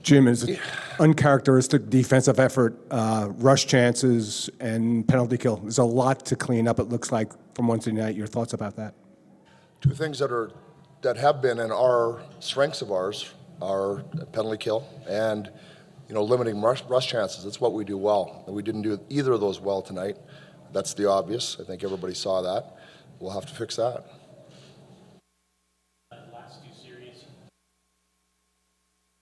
Jim, is it uncharacteristic defensive effort, rush chances, and penalty kill? There's a lot to clean up, it looks like, from Wednesday night. Your thoughts about that? Two things that have been and are strengths of ours are penalty kill and limiting rush chances. That's what we do well. And we didn't do either of those well tonight. That's the obvious. I think everybody saw that. We'll have to fix that. Last two series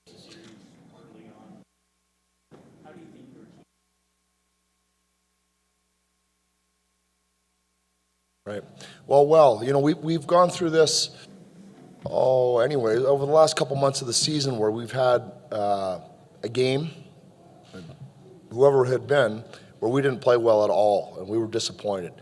early on. How do you think your team? Right. Well, we've gone through this, anyway, over the last couple months of the season where we've had a game, whoever it had been, where we didn't play well at all, and we were disappointed.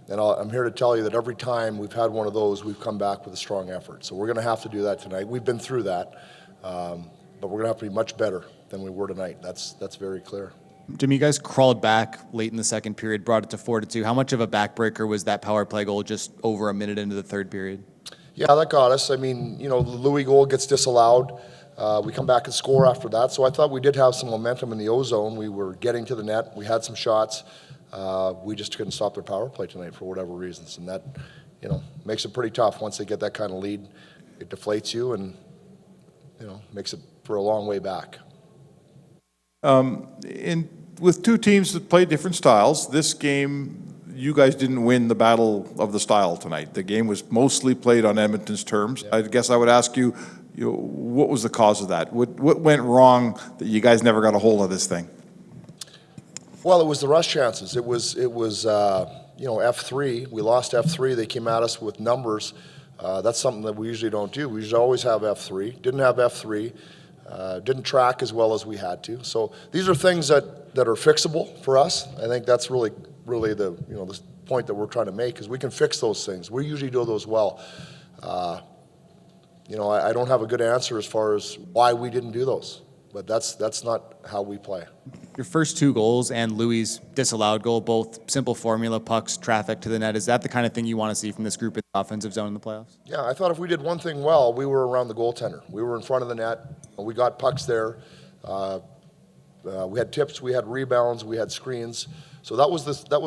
And I'm here to tell you that every time we've had one of those, we've come back with a strong effort. So we're going to have to do that tonight. We've been through that, but we're going to have to be much better than we were tonight. That's very clear. Jim, you guys crawled back late in the second period, brought it to 4-2. How much of a backbreaker was that power play goal just over a minute into the third period? Yeah, that got us. I mean, the Louis goal gets disallowed. We come back and score after that. So I thought we did have some momentum in the O-zone. We were getting to the net. We had some shots. We just couldn't stop their power play tonight for whatever reasons. And that, makes it pretty tough. Once they get that kind of lead, it deflates you and, makes it for a long way back. With two teams that play different styles, this game, you guys didn't win the battle of the style tonight. The game was mostly played on Edmonton's terms. Yeah. I guess I would ask you, what was the cause of that? What went wrong that you guys never got a hold of this thing? Well, it was the rush chances. It was F3. We lost F3. They came at us with numbers. That's something that we usually don't do. We usually always have F3. Didn't have F3. Didn't track as well as we had to. So these are things that are fixable for us. I think that's really the the point that we're trying to make is we can fix those things. We usually do those well. I don't have a good answer as far as why we didn't do those, but that's not how we play. Your first two goals and Louis' disallowed goal, both simple formula, pucks, traffic to the net. Is that the kind of thing you want to see from this group in the offensive zone in the playoffs? Yeah, I thought if we did one thing well, we were around the goaltender. We were in front of the net. We got pucks there. We had tips, we had rebounds, we had screens. So that was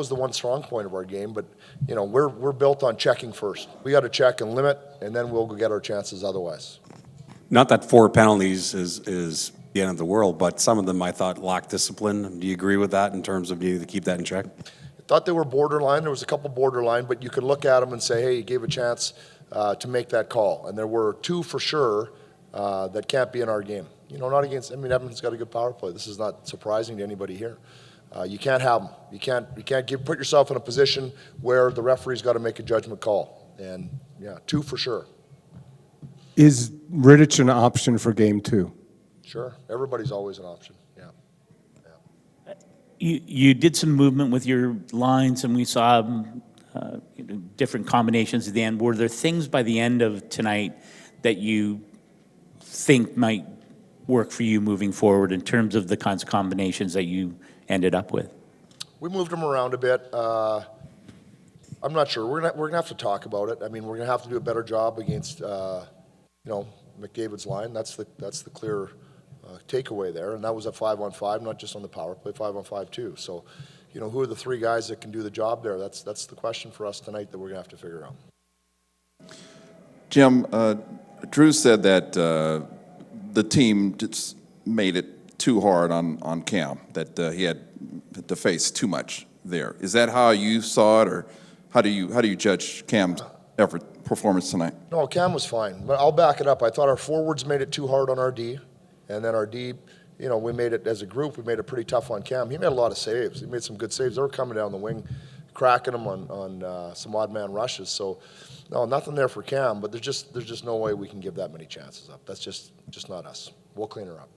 the one strong point of our game. But we're built on checking first. We got to check and limit, and then we'll go get our chances otherwise. Not that 4 penalties is the end of the world, but some of them I thought lacked discipline. Do you agree with that in terms of needing to keep that in check? I thought they were borderline. There was a couple borderline, but you can look at them and say, hey, you gave a chance to make that call. And there were 2 for sure that can't be in our game. Not against. Edmonton's got a good power play. This is not surprising to anybody here. You can't have them. You can't put yourself in a position where the referee's got to make a judgment call. And yeah, 2 for sure. Is Rittich an option for Game 2? Sure. Everybody's always an option. Yeah. You did some movement with your lines, and we saw different combinations at the end. Were there things by the end of tonight that you think might work for you moving forward in terms of the kinds of combinations that you ended up with? We moved them around a bit. I'm not sure. We're gonna have to talk about it. We're gonna have to do a better job against McDavid's line. That's the clear takeaway there, and that was a 5-on-5, not just on the power play, 5-on-5 too. So, who are the 3 guys that can do the job there? That's the question for us tonight that we're gonna have to figure out. Jim, Drew said that the team just made it too hard on Cam, that he had to face too much there. Is that how you saw it, or how do you judge Cam's performance tonight? No, Cam was fine, but I'll back it up. I thought our forwards made it too hard on our D, and then our D, we made it as a group. We made it pretty tough on Cam. He made a lot of saves. He made some good saves. They were coming down the wing, cracking them on some odd man rushes. So, no, nothing there for Cam. But there's just no way we can give that many chances up. That's just not us. We'll clean her up.